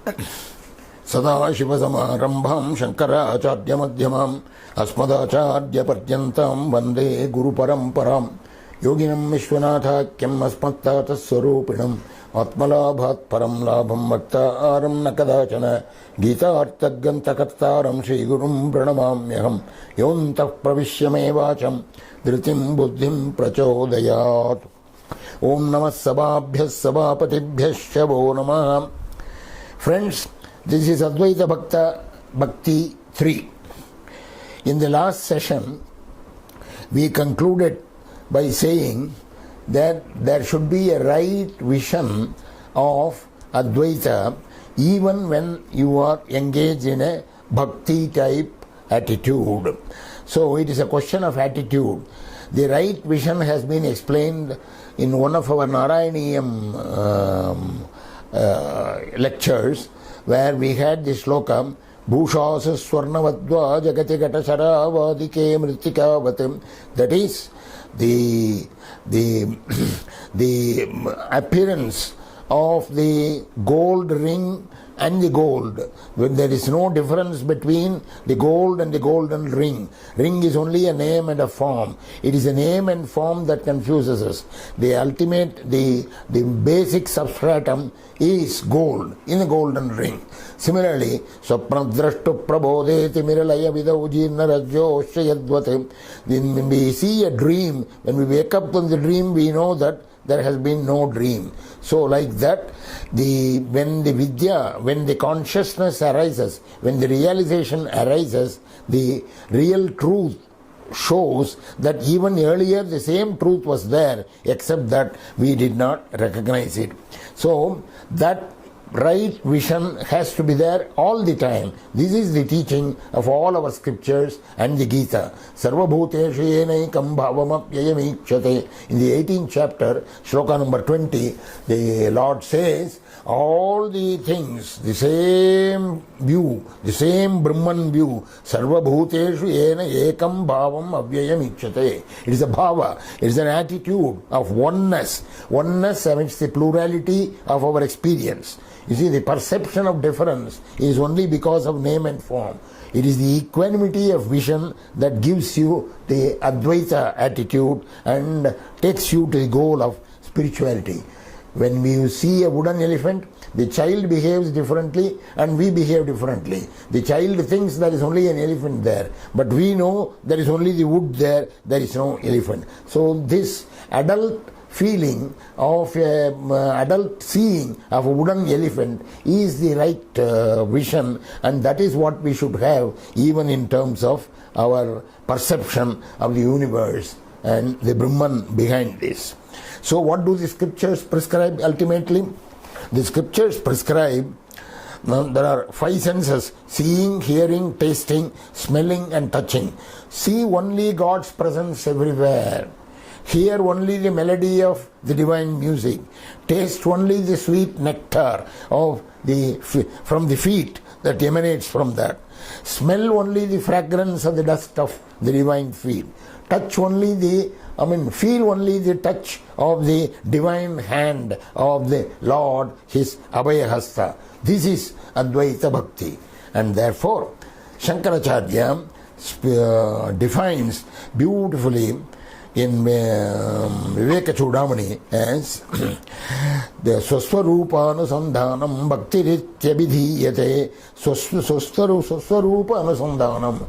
Sadashivasamarambham Shankaracharyamadhyamam Asmadacharyaparyantam Vande Guru Paramparam Yoginam Vishwanathakyam Asmattataswarupinam Atmalabhat Param Labham Bhaktaram Nakadachana Gita-arthagantakartaram Shri Gurum Pranamamyaham Yontah Pravishyamevacham Dhritim Buddhim Prachodayat. Om Namah Sababhyas Sabapatibhyas Shavo Namah. Friends, this is Advaita Bhakti 3. In the last session, we concluded by saying that there should be a right vision of Advaita even when you are engaged in a Bhakti type attitude. So it is a question of attitude. The right vision has been explained in one of our Narayaniyam lectures, where we had this sloka Bhushasa Swarnavadva Jagati Gatashara Vadike Mritika Vatim. That is the appearance of the gold ring and the gold, when there is no difference between the gold and the golden ring. Ring is only a name and a form. It is a name and form that confuses us. The ultimate, the basic substratum is gold in a golden ring. Similarly, Swapnadrashtu Prabodeti Miralaya Vidavujirna Rajyo Shayadvate. When we see a dream, when we wake up from the dream, we know that there has been no dream. So like that, when the vidya, when the consciousness arises, when the realization arises, the real truth shows that even earlier the same truth was there, except that we did not recognize it. So that right vision has to be there all the time. This is the teaching of all our scriptures and the Gita. Sarvabhuteshu yenaikam bhavamapyayamikshate. In the 18th chapter, shloka number 20, the Lord says, all the things, the same view, the same Brahman view, Sarvabhuteshu yena ekam bhavam avyayamikshate. It is a bhava, it is an attitude of oneness. Oneness amidst the plurality of our experience. You see, the perception of difference is only because of name and form. It is the equanimity of vision that gives you the Advaita attitude and takes you to the goal of spirituality. When we see a wooden elephant, the child behaves differently and we behave differently. The child thinks there is only an elephant there, but we know there is only the wood there is no elephant. So this adult feeling of adult seeing of a wooden elephant is the right vision, and that is what we should have even in terms of our perception of the universe and the Brahman behind this. So what do the scriptures prescribe ultimately? The scriptures prescribe, there are 5 senses: seeing, hearing, tasting, smelling and touching. See only God's presence everywhere. Hear only the melody of the divine music. Taste only the sweet nectar of from the feet that emanates from that. Smell only the fragrance of the dust of the divine feet. Touch only feel only the touch of the divine hand of the Lord, his Abhayahasta. This is Advaita Bhakti. And therefore, Shankaracharya defines beautifully in Viveka Chudamani as the Swaswarupanusandhanam Bhaktirithyabhidhiyate. Swaswarupanusandhanam,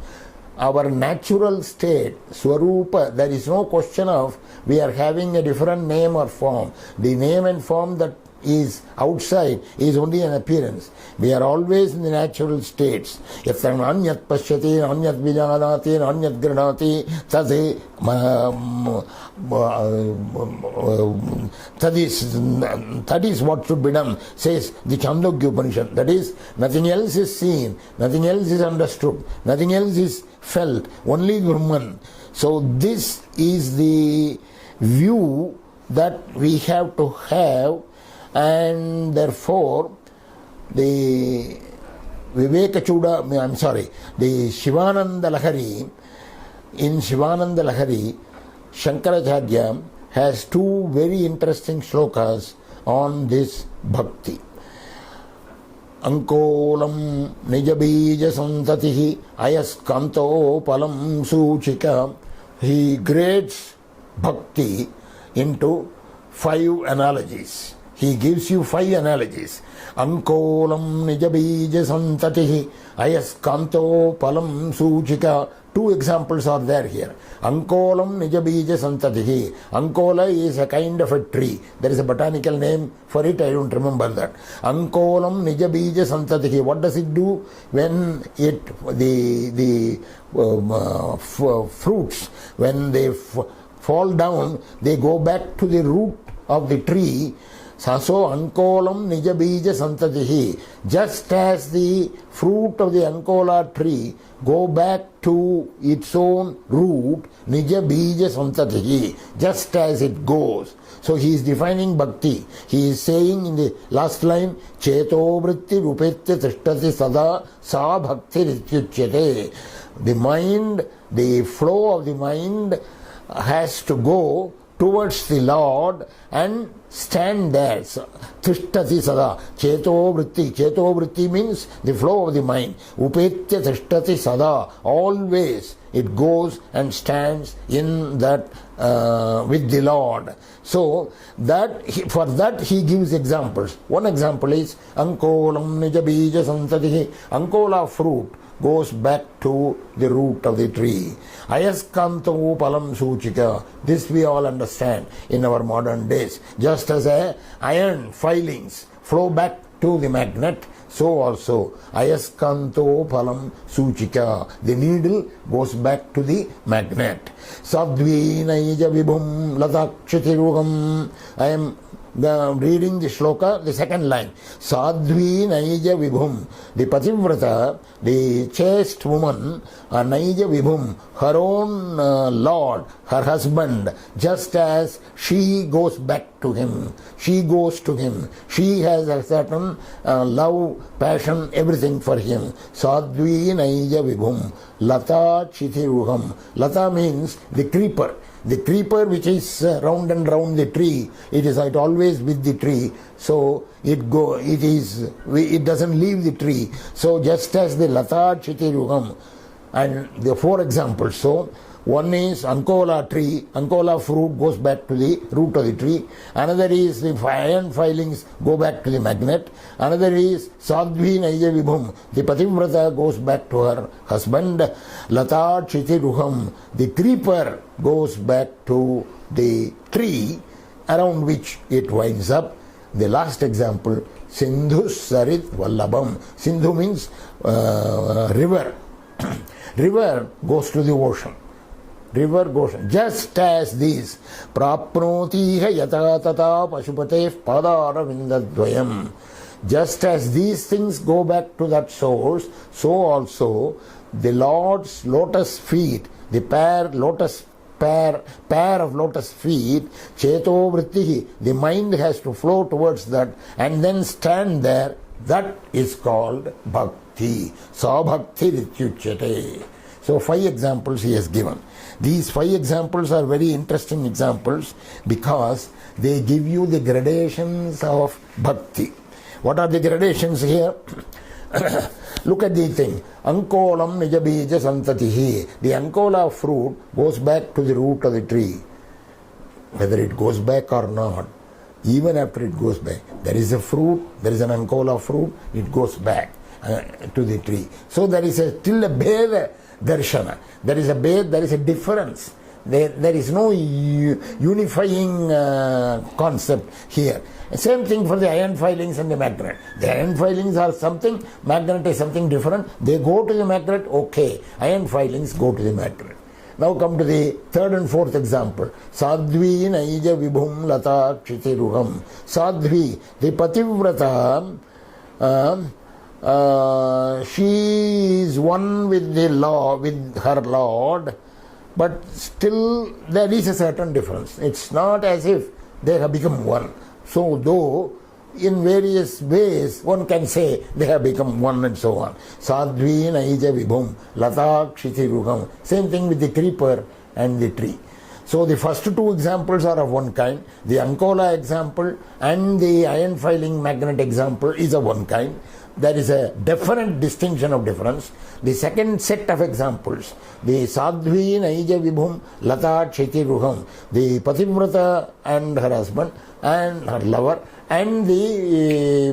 our natural state, Swarupa, there is no question of we are having a different name or form. The name and form that is outside is only an appearance. We are always in the natural states. Yatram anyat pashyati, anyat vijanati, anyat granati, that is what should be done, says the Chandogya Upanishad. That is, nothing else is seen, nothing else is understood, nothing else is felt, only Brahman. So this is the view that we have to have, and therefore the Viveka the Shivananda Lahari, in Shivananda Lahari, Shankaracharya has 2 very interesting shlokas on this bhakti. Ankolam nijabija santatihi ayaskanto palam suchika. He grades bhakti into 5 analogies. He gives you 5 analogies. Ankolam nijabija santatihi ayaskanto palam suchika. 2 examples are there here. Ankolam nijabija santatihi. Ankola is a kind of a tree. There is a botanical name for it, I don't remember that. Ankolam nijabija santatihi. What does it do when the fruits, when they fall down, they go back to the root of the tree. So ankolam nijabija santatihi. Just as the fruit of the ankola tree go back to its own root, nijabija santatihi, just as it goes. So he is defining bhakti. He is saying in the last line, cheto vritti rupetya tishtati sada sa bhakti rityuchyate. The mind, the flow of the mind has to go towards the Lord and stand there. Tishtati sada. Cheto vritti. Cheto vritti means the flow of the mind. Upetya tishtati sada. Always it goes and stands in that with the Lord. So for that he gives examples. One example is Ankolam nijabija santatihi. Ankola fruit goes back to the root of the tree. Ayaskanto palam suchika. This we all understand in our modern days. Just as iron filings flow back to the magnet, so also ayaskanto palam suchika. The needle goes back to the magnet. Sadvi naija vibhum latakshitiruham. I am reading the shloka, the second line. Sadvi naija vibhum. The pativrata, the chaste woman, naija vibhum, her own lord, her husband, just as she goes back to him. She goes to him. She has a certain love, passion, everything for him. Sadvi naija vibhum. Lata chitiruham. Lata means the creeper. The creeper which is round and round the tree, it always with the tree, so it doesn't leave the tree. So just as the lata chitiruham, and the 4 examples. So one is ankola tree, ankola fruit goes back to the root of the tree. Another is the iron filings go back to the magnet. Another is sadvi naija vibhum, the pativrata goes back to her husband. Lata chitiruham, the creeper goes back to the tree around which it winds up. The last example, Sindhu Sarit Vallabham. Sindhu means river. River goes to the ocean. River goes, just as these prapnotiha yata tata pashupate padara vindadvayam. Just as these things go back to that source, so also the Lord's lotus feet, the pair of lotus feet, cheto vrittihi, the mind has to flow towards that and then stand there. That is called bhakti. Sa bhakti rityuchyate. So 5 examples he has given. These 5 examples are very interesting examples because they give you the gradations of bhakti. What are the gradations here? Look at the thing. Ankolam nijabija santatihi. The ankola fruit goes back to the root of the tree. Whether it goes back or not, even after it goes back, there is a fruit, there is an ankola fruit, it goes back to the tree. So there is still a bheda darshana. There is a bhed, there is a difference. There is no unifying concept here. Same thing for the iron filings and the magnet. The iron filings are something, magnet is something different. They go to the magnet, okay. Iron filings go to the magnet. Now come to the 3rd and 4th example. Sadvi naija vibhum lata kshitiruham. Sadvi, the pativrata, she is one with the law, with her Lord, but still there is a certain difference. It's not as if they have become one. So though in various ways one can say they have become one and so on. Sadvi naija vibhum lata kshitiruham. Same thing with the creeper and the tree. So the first 2 examples are of one kind. The ankola example and the iron filing magnet example is of one kind. there is a definite distinction of difference. The second set of examples, the Sadhvi Naija Vibhum Lata Cheti Ruham, the Pativrata and her husband and her lover, and the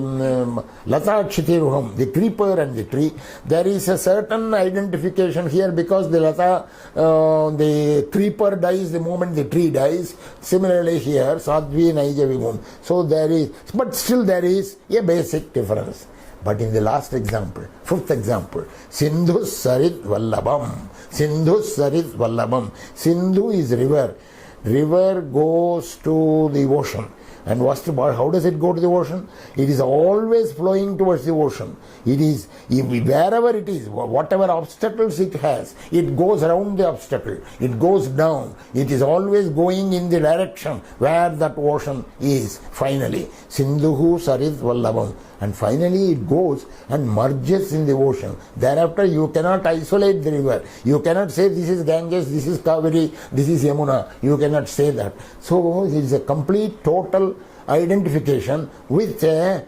Lata Chiti Ruham, the creeper and the tree. There is a certain identification here because the Lata, the creeper dies the moment the tree dies. Similarly here, Sadhvi Naija Vibhum. So there is, but still there is a basic difference. But in the last example, fifth example, Sindhu Sarit Vallabham. Sindhu Sarit Vallabham. Sindhu is river. River goes to the ocean. And how does it go to the ocean? It is always flowing towards the ocean. It is, wherever it is, whatever obstacles it has, it goes around the obstacle. It goes down. It is always going in the direction where that ocean is finally. Sindhuhu Sarit Vallabham. And finally it goes and merges in the ocean. Thereafter you cannot isolate the river. You cannot say this is Ganges, this is Kaveri, this is Yamuna. You cannot say that. So it is a complete, total identification with that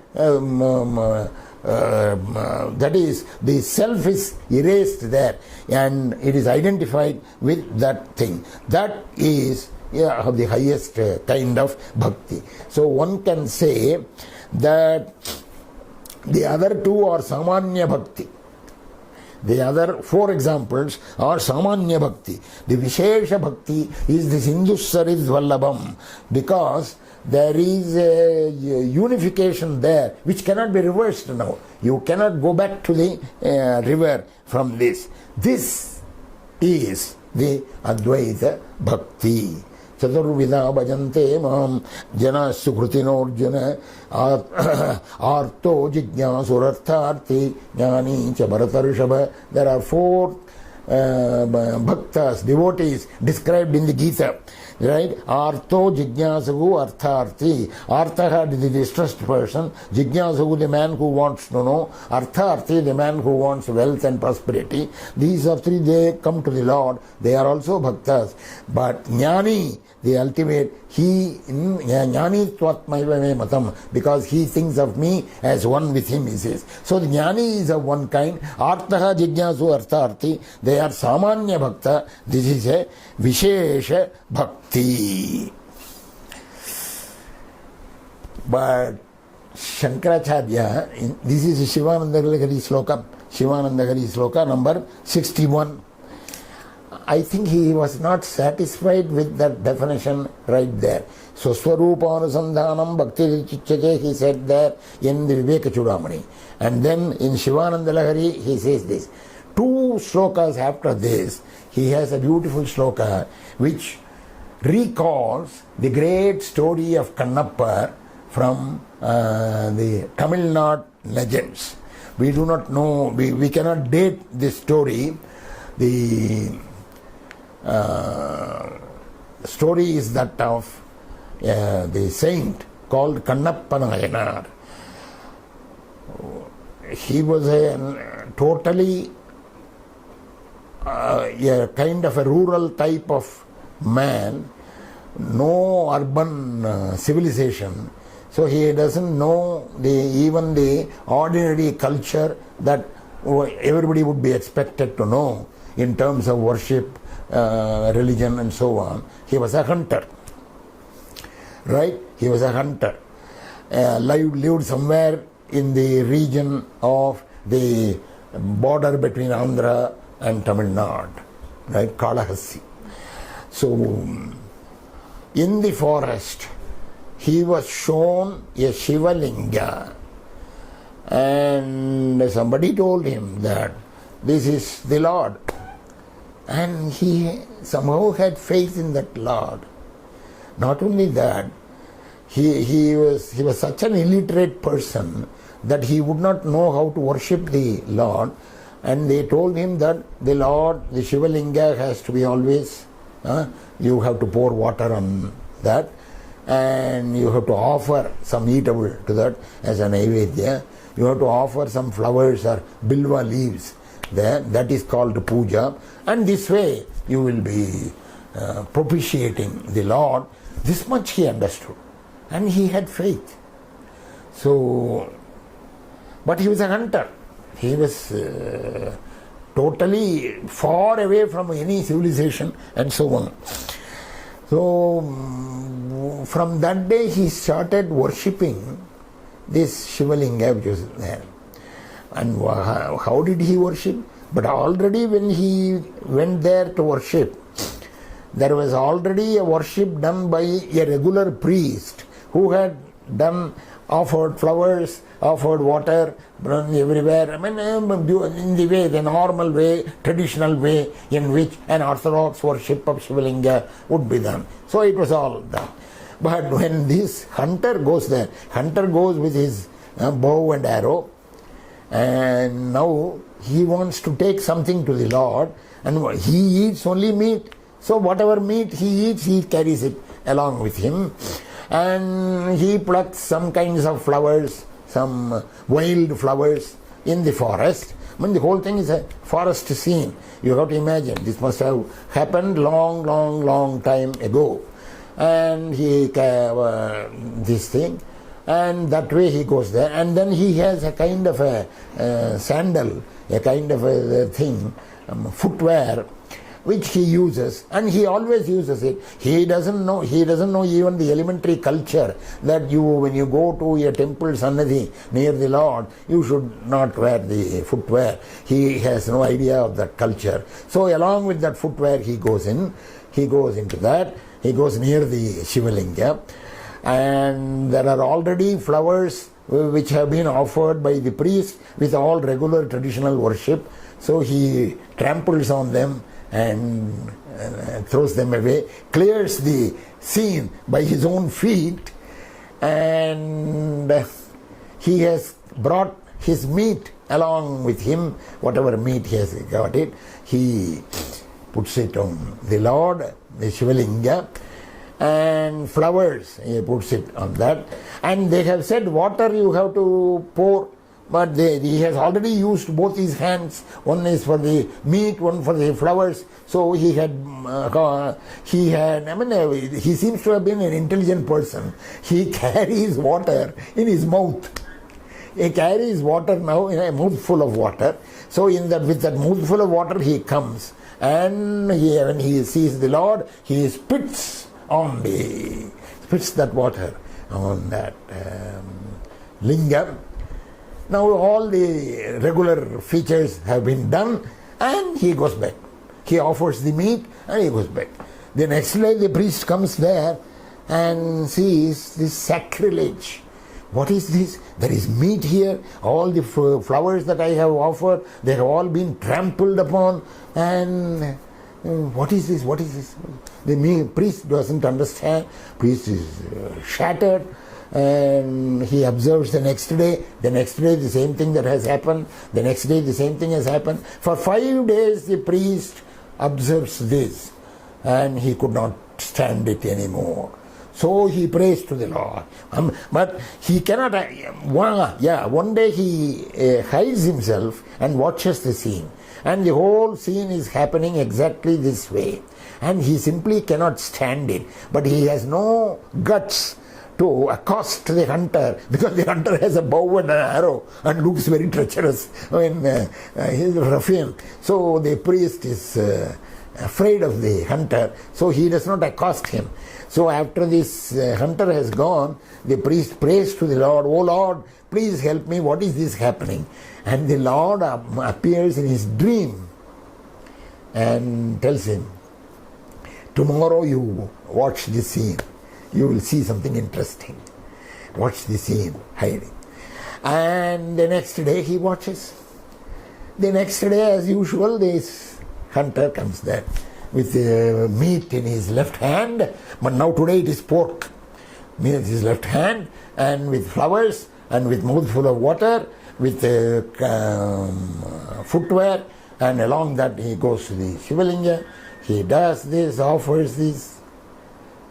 is, the self is erased there and it is identified with that thing. That is the highest kind of bhakti. So one can say that the other two are Samanya Bhakti. The other four examples are Samanya Bhakti. The Vishesha Bhakti is the Sindhu Sarit Vallabham, because there is a unification there which cannot be reversed now. You cannot go back to the river from this. This is the Advaita Bhakti. Chaturvida bhajante mam jana sukhrutinorjuna arto jignasurartharti jnani cha bharatarishabha. There are four bhaktas, devotees described in the Gita. Right? Arto jignasagu artharti. Artha is the distressed person. Jignasagu, the man who wants to know. Artharti, the man who wants wealth and prosperity. These are three, they come to the Lord. They are also bhaktas. But jnani, the ultimate, he, jnani twatmaiva matam, because he thinks of me as one with him, he says. So the jnani is of one kind. Artaha jignasu artharti. They are samanya bhakta. This is a vishesha bhakti. But Shankaracharya, this is Shivananda Hari Sloka, Shivananda Hari Sloka number 61. I think he was not satisfied with that definition right there. So Swarupanusandhanam Bhakti Chichake, he said there in the Viveka Chudamani. And then in Shivananda Lahari he says this. Two slokas after this, he has a beautiful sloka which recalls the great story of Kannappa from the Tamil Nadu legends. We do not know, we cannot date this story. The story is that of the saint called Kannappa Nayanar. He was a totally a kind of a rural type of man, no urban civilization. So he doesn't know even the ordinary culture that everybody would be expected to know in terms of worship, religion and so on. He was a hunter, right? He was a hunter. Lived somewhere in the region of the border between Andhra and Tamil Nadu, right? Kalahasti. So in the forest he was shown a Shiva Linga, and somebody told him that this is the Lord, and he somehow had faith in that Lord. Not only that, he was such an illiterate person that he would not know how to worship the Lord, and they told him that the Lord, the Shiva Linga, has to be always, you have to pour water on that, and you have to offer some eatable to that as an Naivedya. You have to offer some flowers or bilva leaves there. That is called puja. And this way you will be propitiating the Lord. This much he understood. And he had faith. So But he was a hunter. He was totally far away from any civilization and so on. So from that day he started worshipping this Shivalinga which was there. And how did he worship? But already when he went there to worship, there was already a worship done by a regular priest who had offered flowers, offered water everywhere. I mean, in the way, the normal way, traditional way in which an orthodox worship of Shivalinga would be done. So it was all done. But when this hunter goes there, hunter goes with his bow and arrow, and now he wants to take something to the Lord, and he eats only meat. So whatever meat he eats, he carries it along with him. And he plucks some kinds of flowers, some wild flowers in the forest. I mean, the whole thing is a forest scene. You have to imagine, this must have happened long time ago. And he this thing, and that way he goes there. And then he has a kind of a sandal, a kind of a thing, footwear, which he uses, and he always uses it. He doesn't know even the elementary culture that when you go to a temple Sannadhi near the Lord, you should not wear the footwear. He has no idea of that culture. So along with that footwear he goes into that. He goes near the Shivalinga, and there are already flowers which have been offered by the priest with all regular traditional worship. So he tramples on them and throws them away, clears the scene by his own feet, and he has brought his meat along with him. Whatever meat he has got it, he puts it on the Lord, the Shivalinga, and flowers, he puts it on that. And they have said water you have to pour, but he has already used both his hands. One is for the meat, one for the flowers. So he seems to have been an intelligent person. He carries water in his mouth. He carries water now in a mouthful of water. So with that mouthful of water he comes, and when he sees the Lord, he spits that water on that lingam. Now all the regular features have been done, and he goes back. He offers the meat and he goes back. The next day the priest comes there and sees this sacrilege. What is this? There is meat here. All the flowers that I have offered, they have all been trampled upon. And what is this? What is this? The priest doesn't understand. Priest is shattered. And he observes the next day the same thing that has happened, the next day the same thing has happened. For 5 days the priest observes this, and he could not stand it anymore. So he prays to the Lord. But he cannot, one day he hides himself and watches the scene. And the whole scene is happening exactly this way. And he simply cannot stand it. But he has no guts to accost the hunter, because the hunter has a bow and an arrow and looks very treacherous. He is a ruffian. So the priest is afraid of the hunter, so he does not accost him. So after this hunter has gone, the priest prays to the Lord, "Oh Lord, please help me, what is this happening?" And the Lord appears in his dream and tells him, "Tomorrow you watch this scene. You will see something interesting. Watch the scene, hiding." And the next day he watches. The next day, as usual, this hunter comes there with meat in his left hand, but now today it is pork. Meat in his left hand, and with flowers, and with mouthful of water, with footwear, and along that he goes to the Shivalinga. He does this, offers this,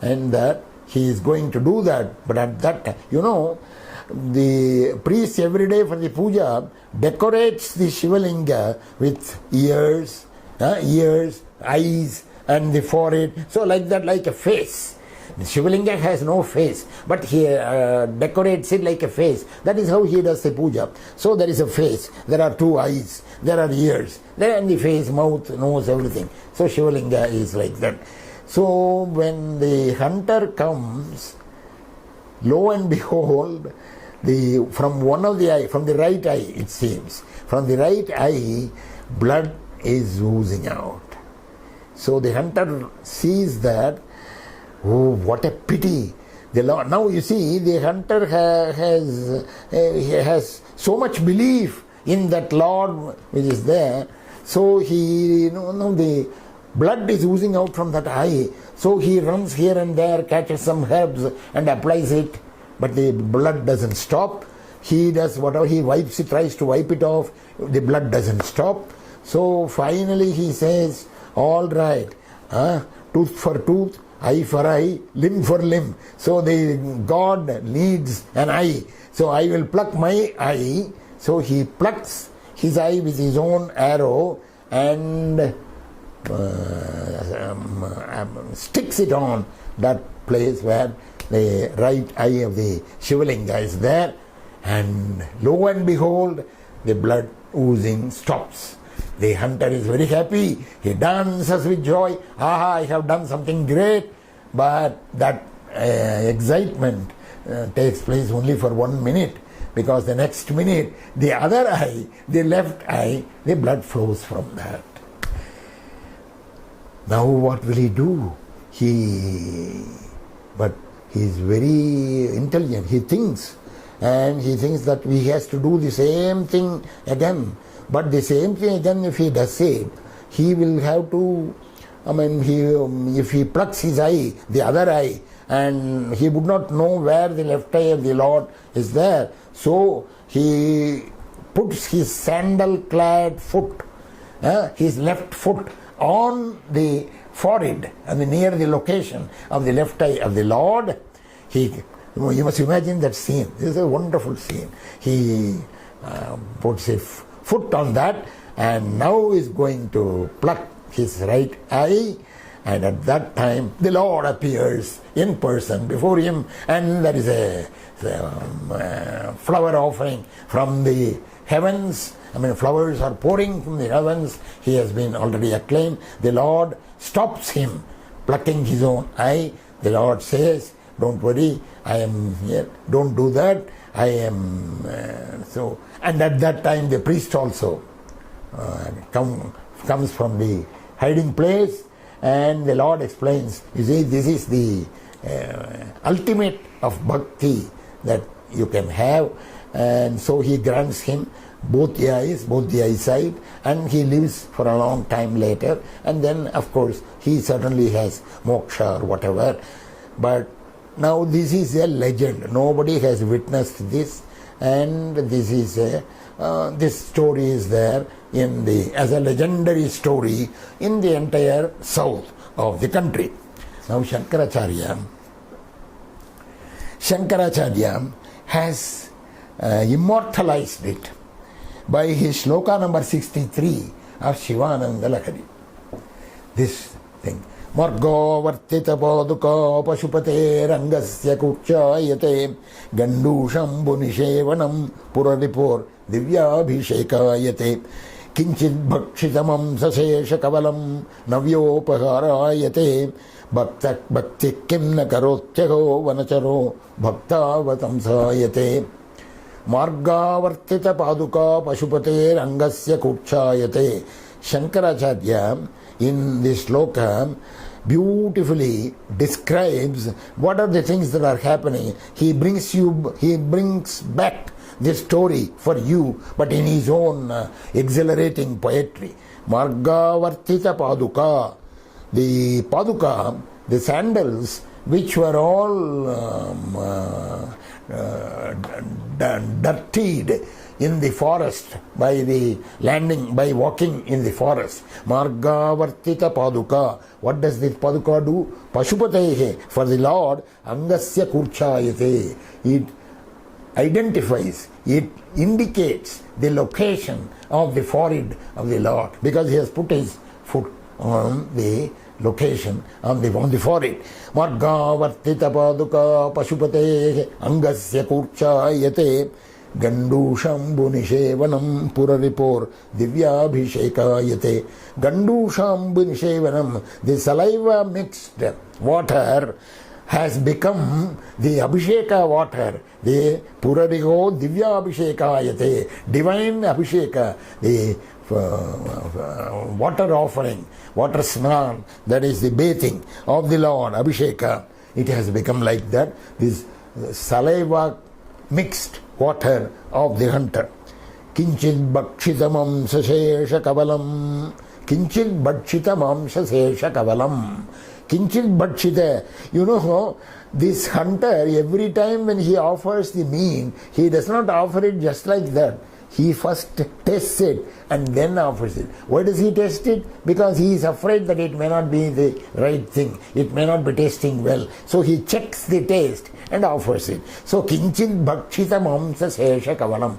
and that. He is going to do that, but at that time, the priest every day for the puja decorates the Shivalinga with ears, eyes, and the forehead. So like that, like a face. The Shivalinga has no face, but he decorates it like a face. That is how he does the puja. So there is a face, there are two eyes, there are ears, then the face, mouth, nose, everything. So Shivalinga is like that. So when the hunter comes, lo and behold, from one of the eye, from the right eye it seems, from the right eye, blood is oozing out. So the hunter sees that, oh, what a pity. The Lord, now you see, the hunter has so much belief in that Lord which is there. So the blood is oozing out from that eye. So he runs here and there, catches some herbs and applies it. But the blood doesn't stop. He does whatever, he wipes it, tries to wipe it off. The blood doesn't stop. So finally he says, all right, tooth for tooth, eye for eye, limb for limb. So the God needs an eye. So I will pluck my eye. So he plucks his eye with his own arrow and sticks it on that place where the right eye of the Shivalinga is there, and lo and behold, the blood oozing stops. The hunter is very happy. He dances with joy. Aha, I have done something great. But that excitement takes place only for 1 minute, because the next minute, the other eye, the left eye, the blood flows from that. Now what will he do? But he is very intelligent. He thinks, and he thinks that he has to do the same thing again. But the same thing again, if he does it, he will have to, if he plucks his eye, the other eye, and he would not know where the left eye of the Lord is there. So he puts his sandal-clad foot, his left foot, on the forehead, near the location of the left eye of the Lord. You must imagine that scene. This is a wonderful scene. He puts a foot on that, and now is going to pluck his right eye, and at that time the Lord appears in person before him, and there is a flower offering from the heavens. Flowers are pouring from the heavens. He has been already acclaimed. The Lord stops him plucking his own eye. The Lord says, don't worry, I am here. Don't do that. I am so. And at that time the priest also comes from the hiding place, and the Lord explains, you see, this is the ultimate of bhakti that you can have. And so he grants him both the eyes, both the eyesight, and he lives for a long time later. And then, of course, he certainly has moksha or whatever. But now this is a legend. Nobody has witnessed this, and this story is there as a legendary story in the entire south of the country. Now Shankaracharya has immortalized it by his shloka number 63 of Shivananda Lakari. This thing. Margo vartita paduka pashupate rangasya kuchayate gandusham bunishevanam puradipur divyabhishekayate kinchid bhakshitamam sasesha kavalam navyopaharayate bhakti kimna karotyaho vanacharo bhaktavatamsayate margavartita paduka pashupate rangasya kuchayate. Shankaracharya in this sloka beautifully describes what are the things that are happening. He brings back this story for you, but in his own exhilarating poetry. Margavartita paduka, the paduka, the sandals, which were all dirtied in the forest by walking in the forest. Margavartita paduka. What does this paduka do? Pashupatehe, for the Lord, angasya kurchayate. It identifies, it indicates the location of the forehead of the Lord, because he has put his foot on the location on the forehead. Marga vartita paduka pashupate angasya kurchayate Gandushambu nishevanam puraripor divyabhishekayate. Gandushambu nishevanam, the saliva mixed water has become the Abhisheka water, the Purarigo Divyabhishekayate, divine Abhisheka, the water offering, water snan, that is the bathing of the Lord, Abhisheka. It has become like that, this saliva mixed water of the hunter. Kinchid bhakshitamam sashesha kavalam. Kinchid bhakshitamam sashesha kavalam. Kinchid bhakshita. You know, this hunter, every time when he offers the meat, he does not offer it just like that. He first tests it and then offers it. Why does he test it? Because he is afraid that it may not be the right thing. It may not be tasting well. So he checks the taste and offers it. So kinchit bhakshita mamsa sesha kavalam.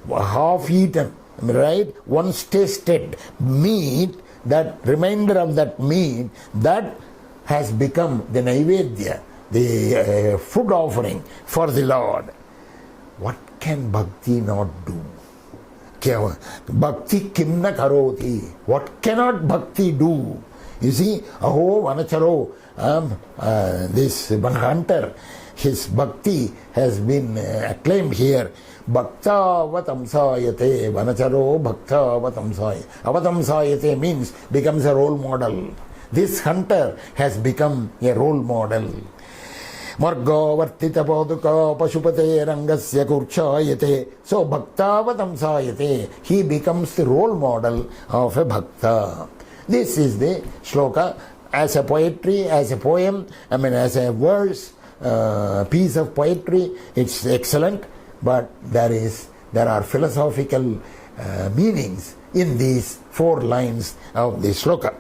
Half eaten, right? Once tasted meat, that remainder of that meat, that has become the naivedya, the food offering for the Lord. What can bhakti not do? Bhakti kimna karoti. What cannot bhakti do? You see, aho vanacharo, this one hunter, his bhakti has been acclaimed here. Bhakta avatamsayate, vanacharo bhakta avatamsayate. Avatamsayate means becomes a role model. This hunter has become a role model. Margo vartita paduka pashupate rangasya kurchayate. So bhaktavatamsayate, he becomes the role model of a bhakta. This is the shloka as a poetry, as a poem, as a verse, piece of poetry. It's excellent, but there are philosophical meanings in these 4 lines of the shloka.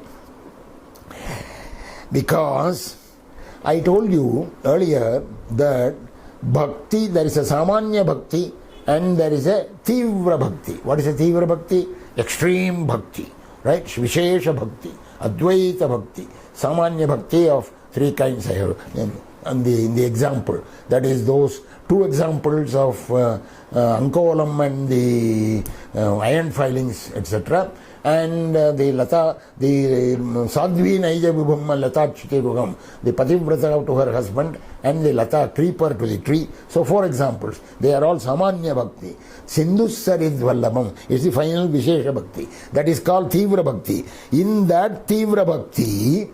Because I told you earlier that bhakti, there is a samanya bhakti and there is a tivra bhakti. What is a tivra bhakti? Extreme bhakti, right? Vishesha bhakti, Advaita Bhakti, samanya bhakti of 3 kinds I have in the example. That is those 2 examples of Ankolam and the iron filings, etc. And the Lata, the Sadhvi Naija Vibhamma Lata Chite Gugam, the Pativrata to her husband, and the Lata creeper to the tree. So 4 examples. They are all Samanya Bhakti. Sindhusarid Vallabham is the final Vishesha Bhakti. That is called Tivra Bhakti. In that Tivra Bhakti,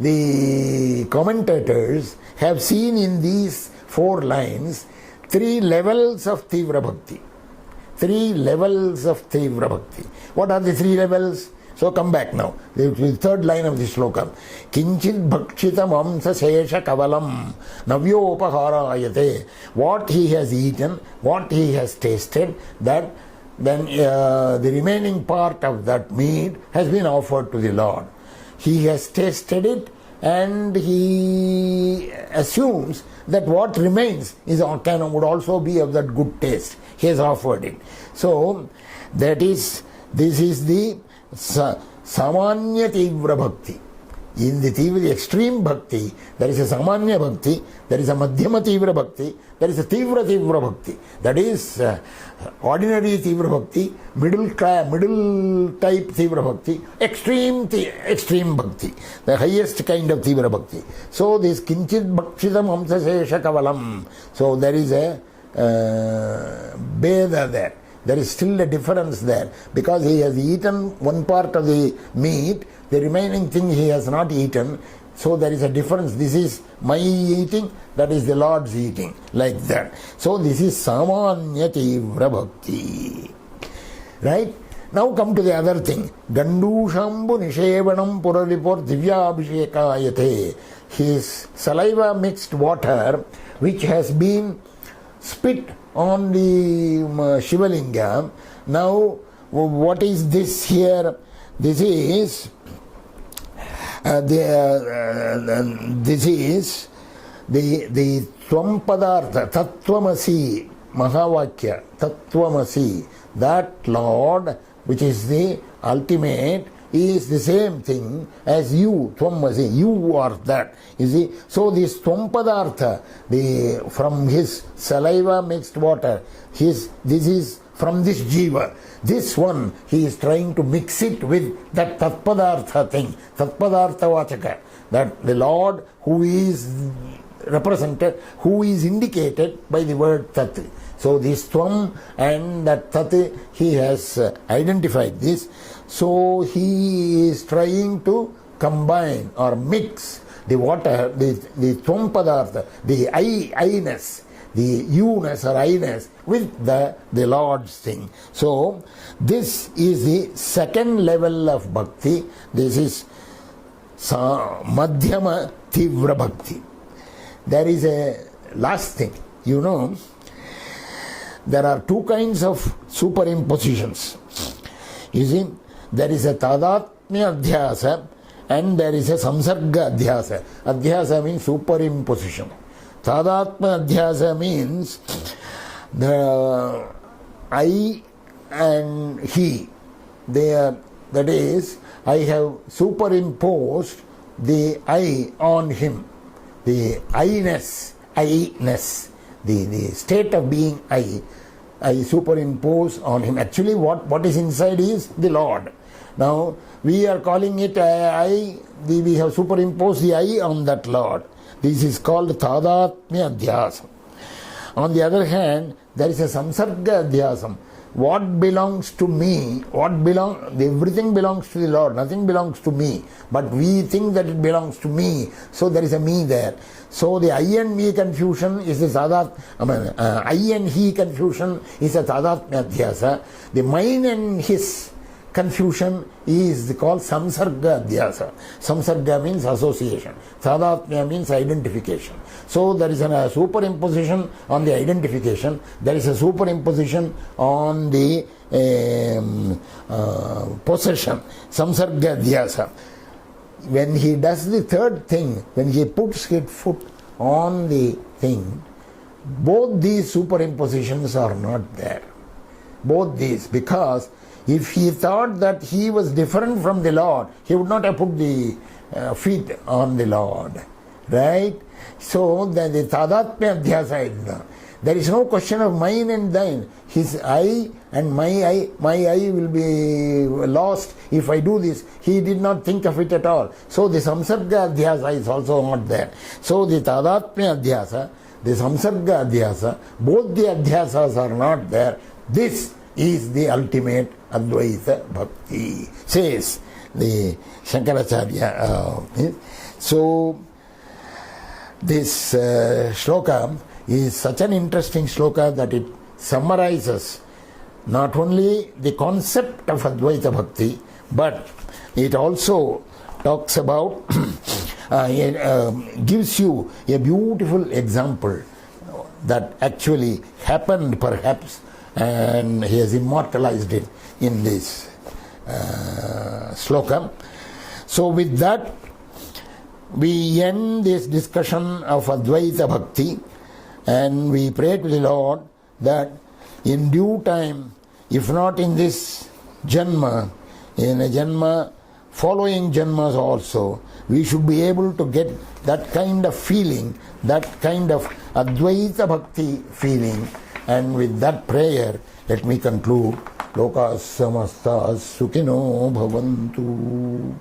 the commentators have seen in these 4 lines 3 levels of Tivra Bhakti. 3 levels of Tivra Bhakti. What are the 3 levels? So come back now. The 3rd line of the sloka. Kinchit bhakshita mamsa sesha kavalam navyopaharayate. What he has eaten, what he has tasted, that then the remaining part of that meat has been offered to the Lord. He has tasted it and he assumes that what remains would also be of that good taste. He has offered it. So this is the samanya tivra bhakti. In the extreme bhakti, there is a samanya bhakti, there is a madhyama tivra bhakti, there is a tivra bhakti. That is ordinary tivra bhakti, middle type tivra bhakti, extreme bhakti, the highest kind of tivra bhakti. So this kinchit bhakshitam hamsa sesha kavalam. So there is a beda there. There is still a difference there, because he has eaten one part of the meat, the remaining thing he has not eaten. So there is a difference. This is my eating, that is the Lord's eating, like that. So this is samanya tivra bhakti. Right? Now come to the other thing. Gandushambu nishevanam puraripor divyabhishekayate. His saliva mixed water, which has been spit on the Shivalinga. Now, what is this here? This is the Tvampadartha, Tattvamasi, Mahavakya, Tattvamasi, that Lord, which is the ultimate is the same thing as you, Tvamasi, you are that. You see, so this Tvam Padartha, from his saliva mixed water, this is from this Jiva. This one, he is trying to mix it with that Tat Padartha thing, Tat Padartha Vachaka, that the Lord who is represented, who is indicated by the word Tat. So this Tvam and that Tat, he has identified this. So he is trying to combine or mix the water, the Tvam Padartha, the I-ness, the you-ness or I-ness with the Lord's thing. So this is the second level of bhakti. This is Madhyama Tivra Bhakti. There is a last thing, you know, there are two kinds of superimpositions. You see, there is a Tadatmya Adhyasa and there is a Samsarga Adhyasa. Adhyasa means superimposition. Tadatmya Adhyasa means the I and he, they are, that is, I have superimposed the I on him. The I-ness, the state of being I superimpose on him. Actually what is inside is the Lord. Now we are calling it we have superimposed the I on that Lord. This is called Tadatmya Adhyasam. On the other hand, there is a Samsarga Adhyasam. What belongs to me, everything belongs to the Lord, nothing belongs to me. But we think that it belongs to me, so there is a me there. So the I and me confusion is the I and he confusion is a Tadatmya Adhyasa. The mine and his confusion is called Samsarga Adhyasa. Samsarga means association. Tadatmya means identification. So there is a superimposition on the identification. There is a superimposition on the possession. Samsarga Adhyasa. When he does the third thing, when he puts his foot on the thing, both these superimpositions are not there. Both these, because if he thought that he was different from the Lord, he would not have put the feet on the Lord. Right? So the Tadatmya Adhyasa is there. There is no question of mine and thine. His I and my I will be lost if I do this. He did not think of it at all. So the Samsarga Adhyasa is also not there. So the Tadatmya Adhyasa, the Samsarga Adhyasa, both the Adhyasas are not there. This is the ultimate Advaita Bhakti, says the Shankaracharya. So this shloka is such an interesting shloka that it summarizes not only the concept of Advaita Bhakti, but it also talks about, gives you a beautiful example that actually happened perhaps, and he has immortalized it in this shloka. So with that, we end this discussion of Advaita Bhakti, and we pray to the Lord that in due time, if not in this Janma, in a Janma, following Janmas also, we should be able to get that kind of feeling, that kind of Advaita Bhakti feeling. And with that prayer, let me conclude. Lokas samastas sukhino bhavantu.